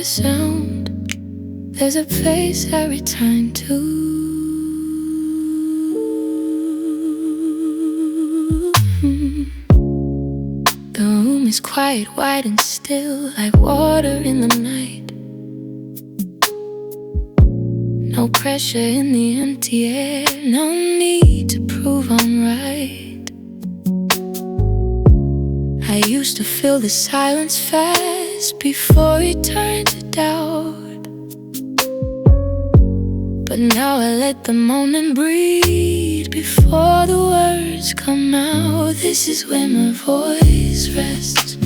a sound, there's a place I return to. The room is quiet, white and still, like water in the night. No pressure in the empty air, no need to prove I'm right. I used to feel the silence fast before it turned to doubt. But now I let the moment breathe before the words come out. This is where my voice rests.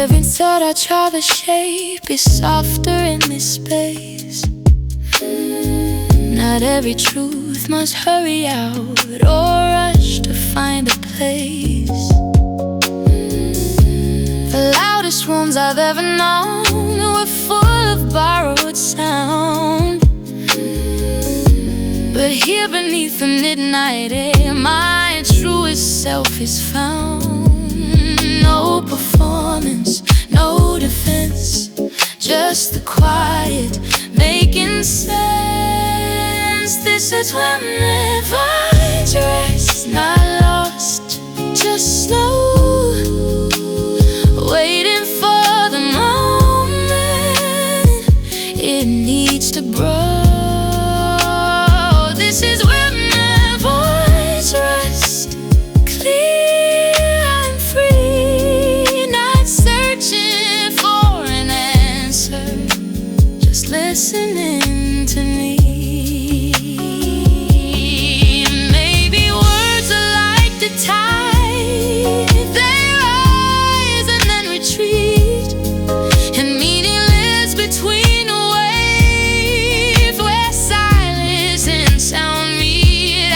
Every thought I try to shape is softer in this space. Not every truth must hurry out or rush to find a place. The loudest rooms I've ever known were full of borrowed sound. But here beneath the midnight air, my truest self is found. No performance, no defense, just the quiet making sense. This is when my voice rests, not lost, just slow, waiting for the moment it needs to grow. This is where my voice rests, clear and free, not searching for an answer, just listening to me. Maybe words are like the tide, they rise and then retreat, and meaning lives between waves where silence and sound meet. I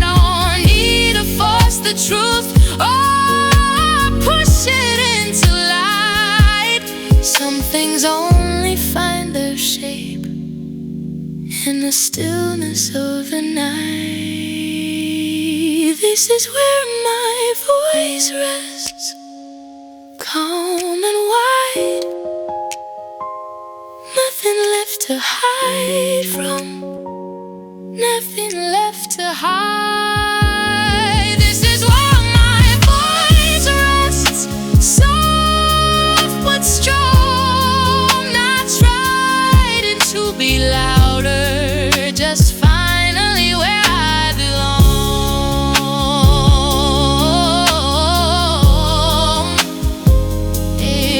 don't need to force the truth or push it into light. Some things only find their shape in the stillness of the night. This is where my voice rests, calm and wide, nothing left to hide from, nothing left to hide. This is where my voice rests, soft but strong, not trying to be louder, just finally where I belong.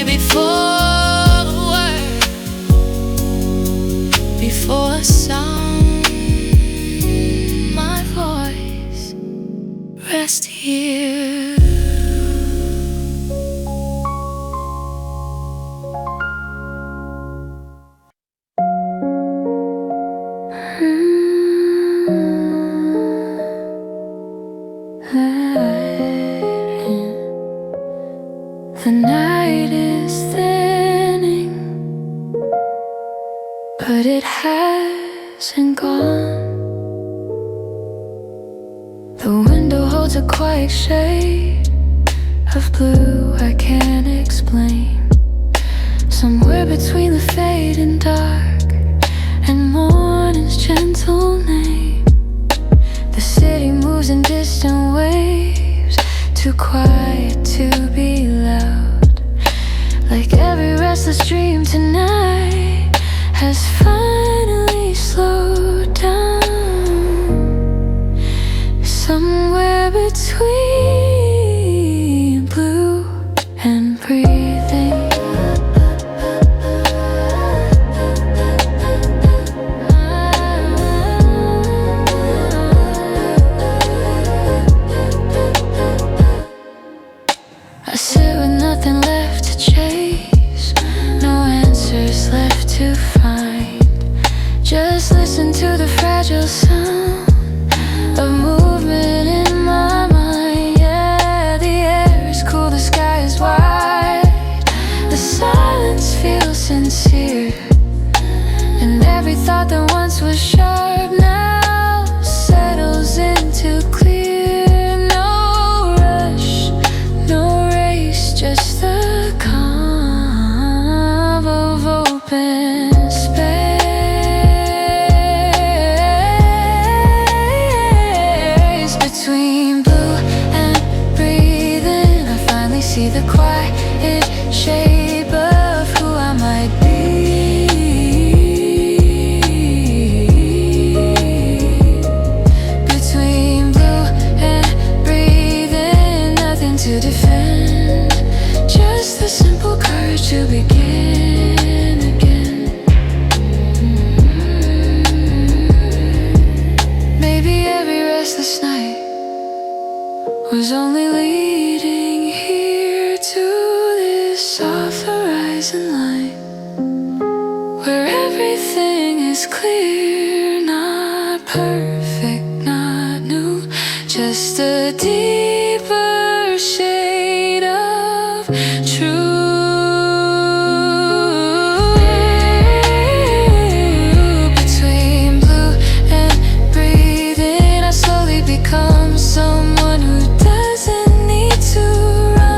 Before the word, before sound, my voice rest here. The night is thinning, but it hasn't gone. The window holds a quiet shade of blue I can't explain. Somewhere between the fading dark and morning's gentle name, the city moves in distant waves, too quiet to be loud. Like every restless dream tonight has finally slowed down. Somewhere between blue and breathing, shape of who I might be. Between blue and breathing, nothing to defend, just the simple courage to begin again. Maybe every restless night was only leading here to this soft horizon line, where everything is clear, not perfect, not new, just a deeper shade of true. Between blue and breathing, I slowly become someone who doesn't need to run.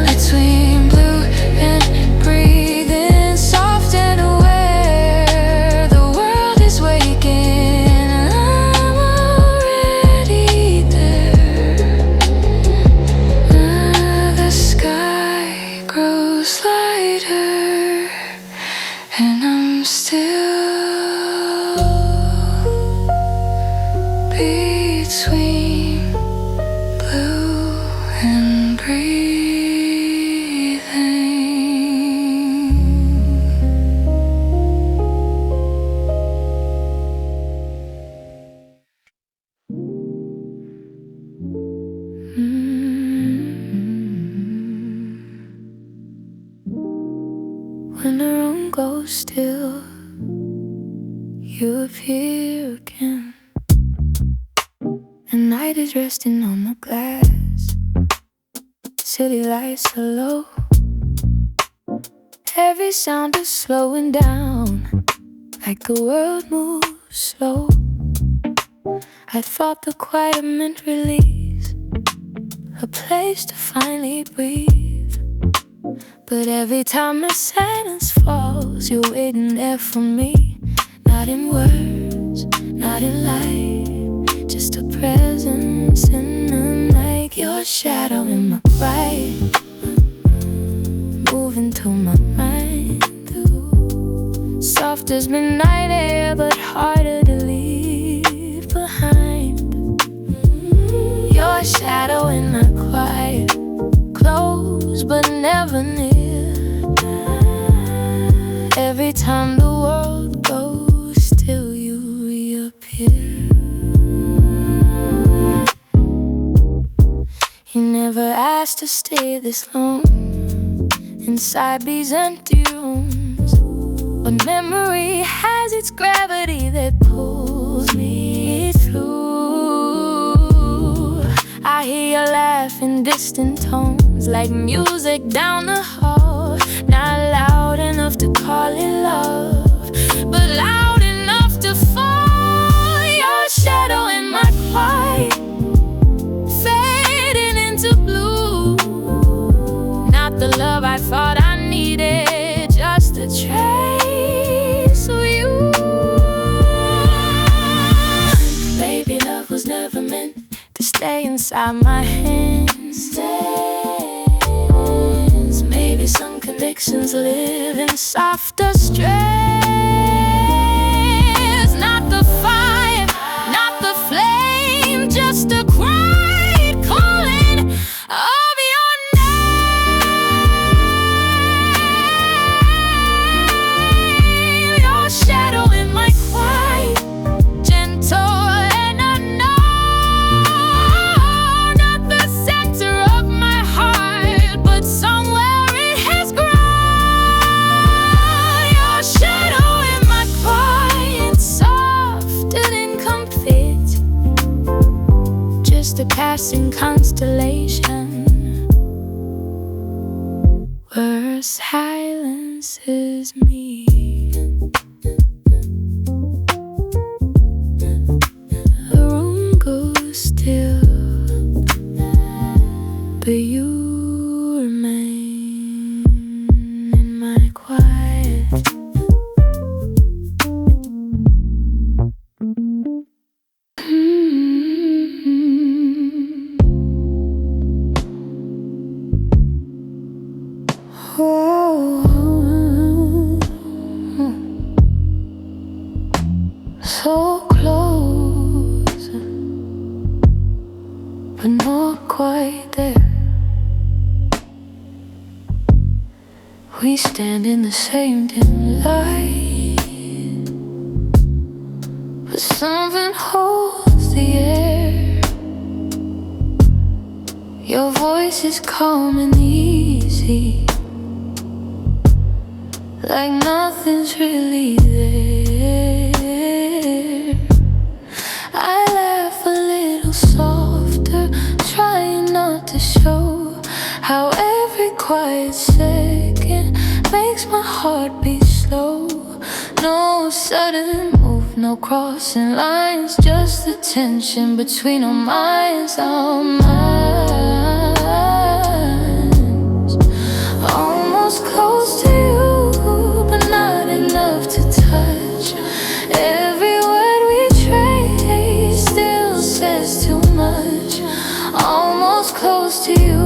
Between blue and breathing, soft and aware, the world is waking, I'm already there. The sky grows lighter, and I'm still between blue and breathing. When the room goes still, you appear again. The night is resting on the glass, city lights are low, every sound is slowing down, like the world moves slow. I thought the quiet meant release, a place to finally breathe, but every time the silence falls, you're waiting there for me. Not in words, not in light, just a presence in the night. Your shadow in my quiet, moving through my mind. Soft as midnight air, but harder to leave behind. Your shadow in my quiet, close but never near. Every time the world goes still, you reappear. You never asked to stay this long inside these empty rooms, but memory has its gravity that pulls me through. I hear you laugh in distant tones, like music down the hall, not loud enough to call it love, but loud enough to fall. Your shadow in my quiet, fading into blue. Not the love I thought I needed, just a trace of you. Baby, love was never meant to stay inside my hands. Maybe some convictions live in softer strands. Not the fire, not the flame, just a quiet calling of your name. Your shadow in my quiet, gentle and unknown. Not the center of my heart, but somewhere it has grown. Your shadow in my quiet, soft and incomplete, just a passing constellation, where silence is me. The room goes still, but you remain in my quiet. stand in the same dim light, but something holds the air. Your voice is calm and easy, like nothing's really there. I laugh a little softer, trying not to show how every quiet second makes my heart beat slow. No sudden move, no crossing lines, just the tension between our minds, our minds. Almost close to you, but not enough to touch. Every word we trade still says too much. Almost close to you,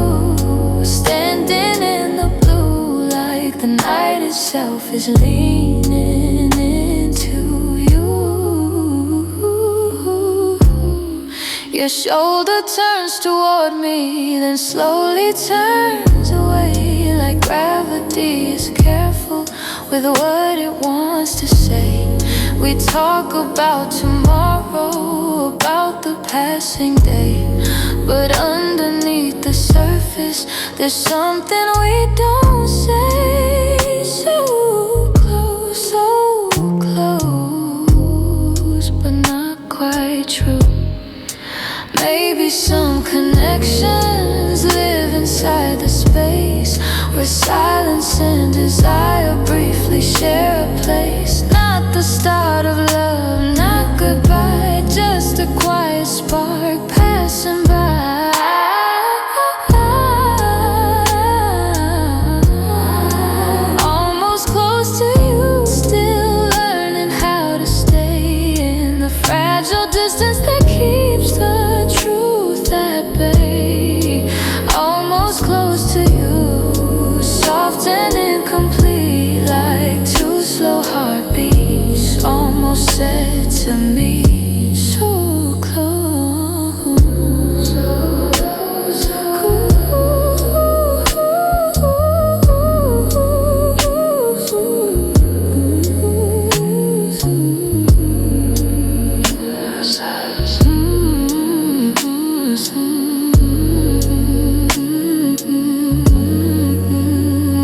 standing in the blue, like the night itself is leaning into you. Your shoulder turns toward me, then slowly turns away, like gravity is careful with what it wants to say. We talk about tomorrow, about the passing day, but underneath the surface there's something we don't say. So close, but not quite true. Maybe some connections live inside the space where silence and desire briefly share a place. Not the start of love, not goodbye, just a quiet spark passing by. Almost close to you, still learning how to stay in the fragile distance that keeps the truth at bay. Almost close to you, soft and incomplete, like two slow heartbeats, almost said to me. So close, so close,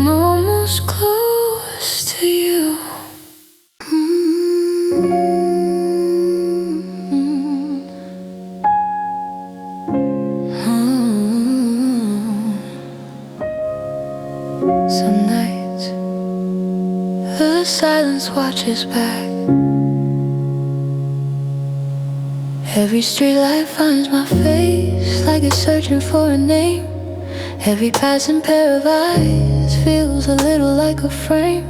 almost close to you. Some nights the silence watches back. Every streetlight finds my face, like it's searching for a name. Every passing pair of eyes feels a little like a frame.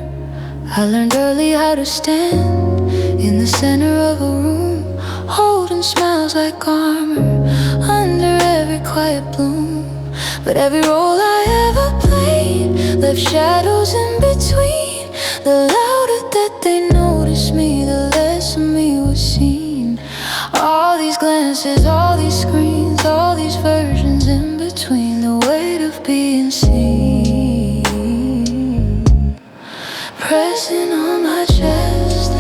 I learned early how to stand in the center of a room, holding smiles like armor under every quiet bloom. But every role I ever played left shadows in between. The louder that they noticed me, the less of me was seen. All these glances, all these screens, all these versions in between, the weight of being seen pressing on my chest,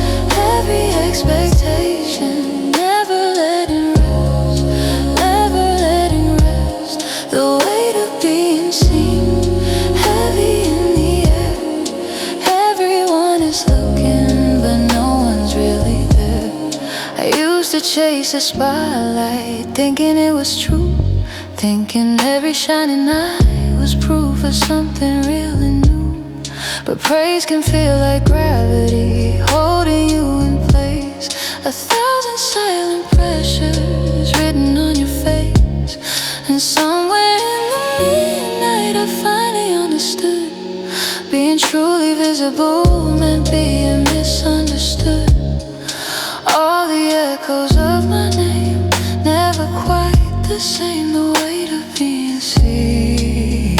every expectation, never letting rest, never letting rest. The weight of being seen, heavy in the air. Everyone is looking, but no one's really there. I used to chase the spotlight, thinking it was true, thinking every shining eye was proof of something real and new. But praise can feel like gravity, holding you in place. 1,000 silent pressures written on your face. And somewhere in the midnight I finally understood, being truly visible meant being misunderstood. All the echoes of my name, never quite the same. The weight of being seen,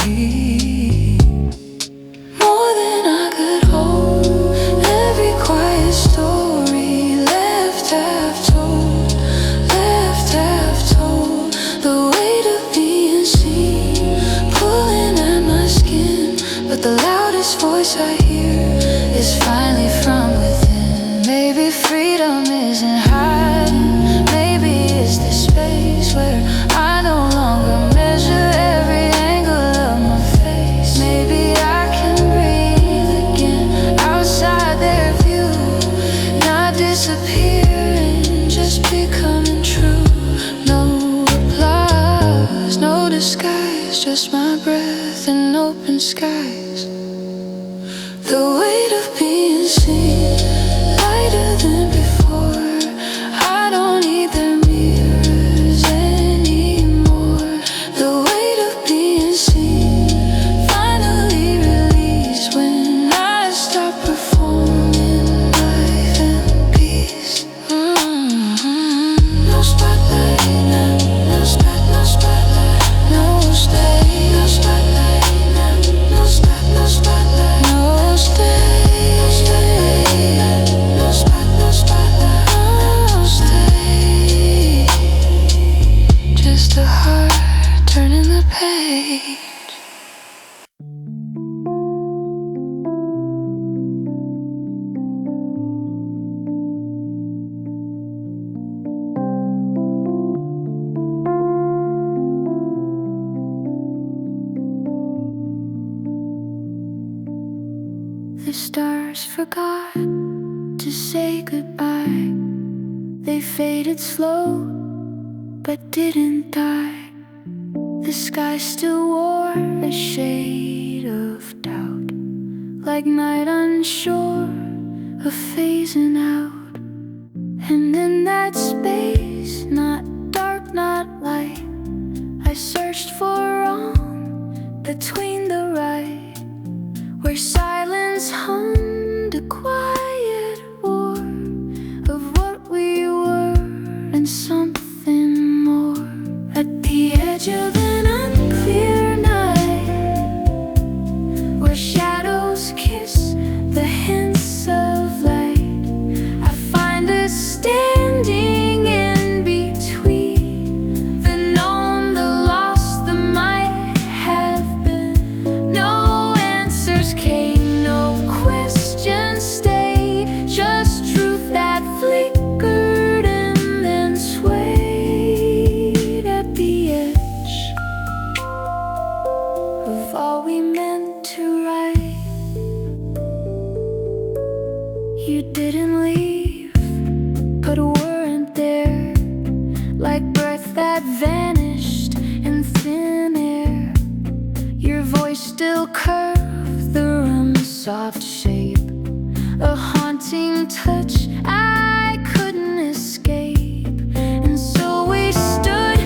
more than I could hold. Every quiet story left half told, left half told. The weight of being seen, pulling at my skin, but the loudest voice I hear forgot to say goodbye. They faded slow, but didn't die. The sky still wore a shade of doubt, like night unsure of phasing out. And in that space, not dark, not light, I searched for wrong between the right, where silence hummed a quiet war of what we were and something more. At the edge of an unclear night, where shadows kiss the hints of light, I find us standing in between the known, the lost, the might have been. No answers came, no questions stayed, just truth that flickered and then swayed. At the edge of all we meant to write, you didn't leave, but weren't there, like breath that vanished in thin air. Your voice still curved the room's soft shape, a haunting touch I couldn't escape. And so we stood,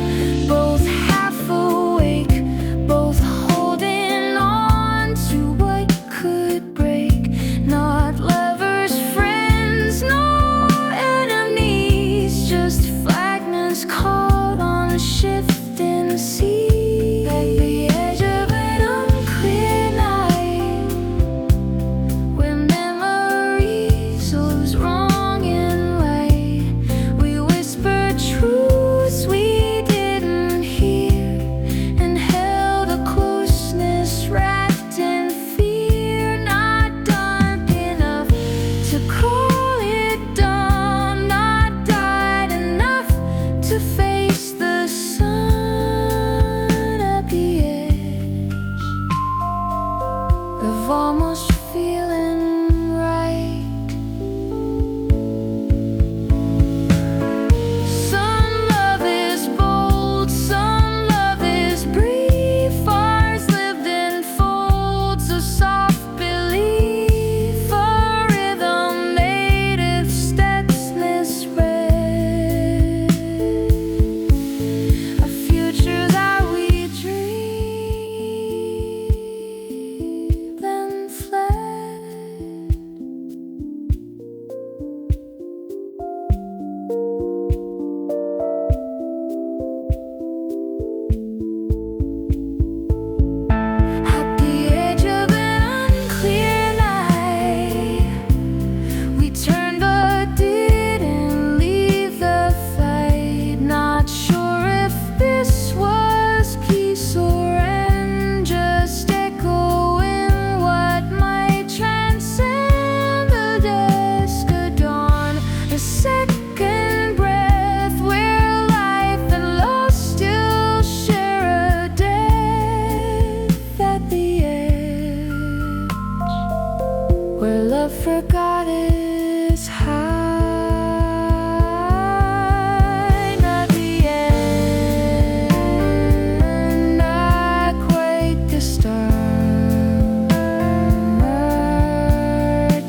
both half awake, both holding on to what could break. Not lovers, friends, no enemies, just fragments caught on a shifting sea. At the edge of an unclear night, where memories lose wrong and right, we whispered truths we didn't hear, and held a closeness wrapped in fear. Not dark enough to call it dawn, not died enough to face the sun. At the edge of almost feeling right, some love is bold, some love is brief. Ours lived in folds of soft belief, a rhythm made of steadiness red, a future that we dreamed and fled. At the edge of an unclear night, we turned but didn't leave the fight. Not sure if this was peace or end, just echoing what might transcend the dusk of dawn. A second breath where life and loss still share a death. At the edge where love forgot its height. At the end, not quite the start,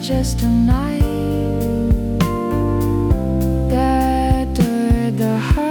just a night that dared the heart.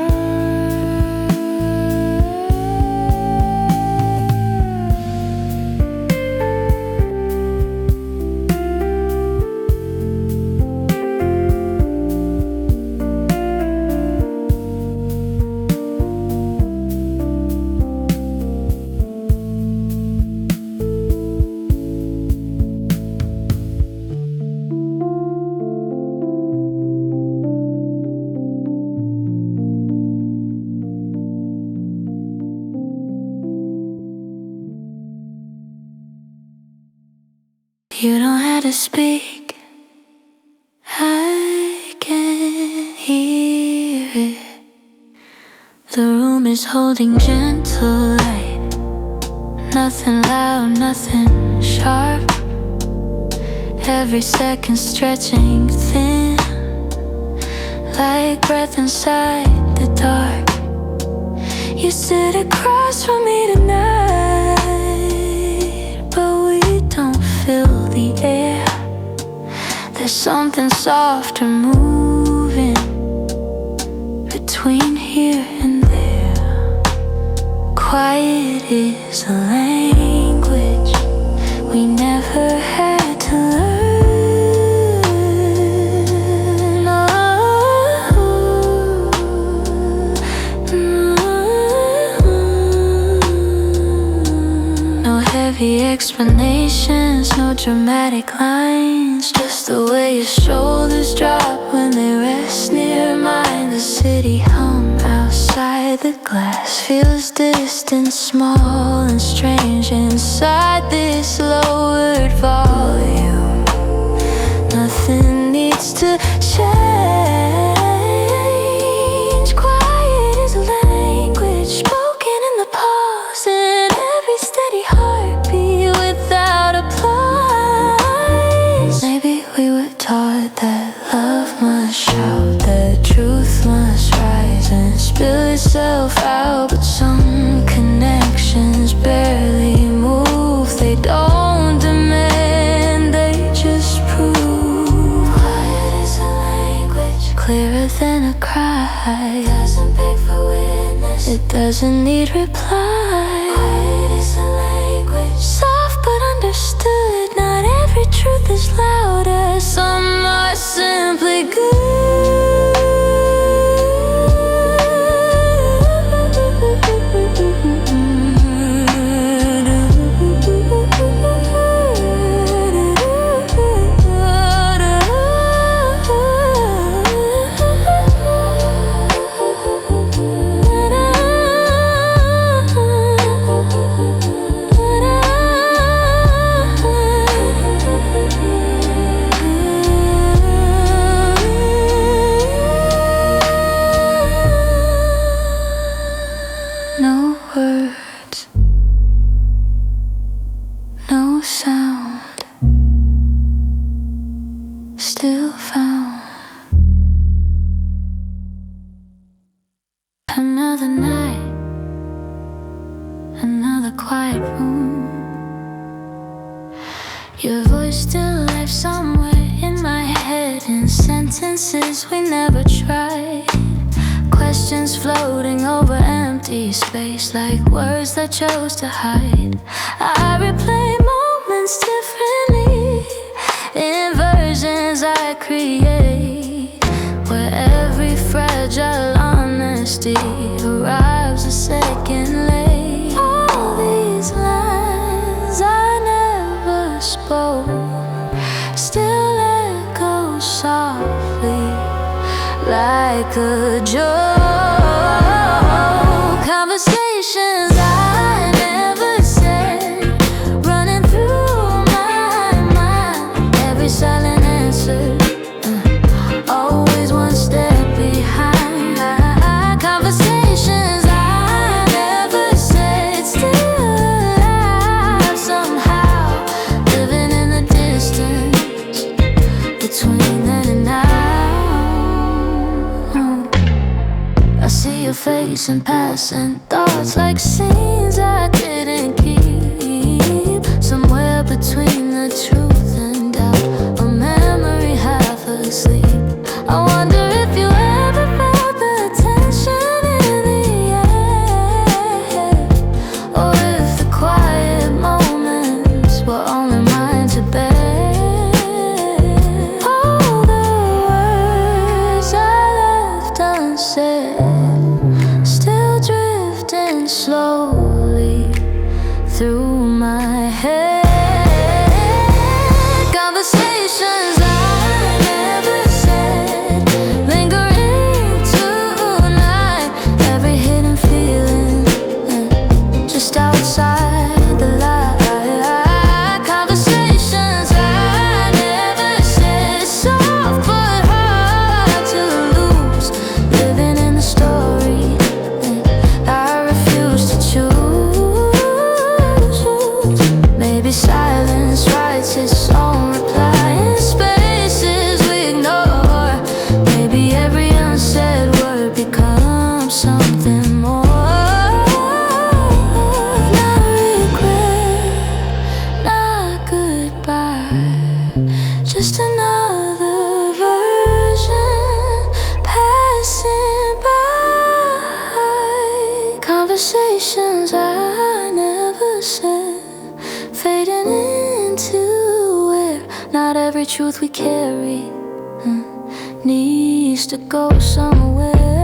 You don't have to speak, I can hear it. The room is holding gentle light, nothing loud, nothing sharp. every second stretching thin, like breath inside the dark. You sit across from me tonight, but we don't fill the air. There's something softer moving between here and there. Quiet is a language we never had to learn. No heavy explanations, no dramatic lines, just the way your shoulders drop when they rest near mine. The city hum outside the glass feels distant, small and strange inside this lowered volume. Nothing needs to change. Quiet is a language spoken in the pause, in every steady heartbeat without applause. Maybe we were taught that love must shout, that truth must rise and spill itself out, but some connections barely move. They don't demand, they just prove. Quiet is a language clearer than a cry. Doesn't beg for witness, it doesn't need reply. Quiet is a language soft but understood. Not every truth is louder, some are simply good. No words, no sound, still found. Another night, another quiet room. Your voice still lives somewhere in my head, in sentences we never tried. Questions floating over empty space, like words that chose to hide. I replay moments differently in versions I create, where every fragile honesty arrives a second late. All these lines I never spoke still echo softly like a joke. Conversations I never said, running through my mind. Every silent answer, always one step behind. Conversations I never said, still alive somehow, living in the distance between then and now. I see your face in passing thoughts, like scenes I didn't keep, somewhere between the truth and doubt, a memory half asleep. I wonder if you ever felt the tension in the air, or if the quiet moments were only mine to bear. All the words I left unsaid, still drifting slowly through my head. every truth we carry needs to go somewhere.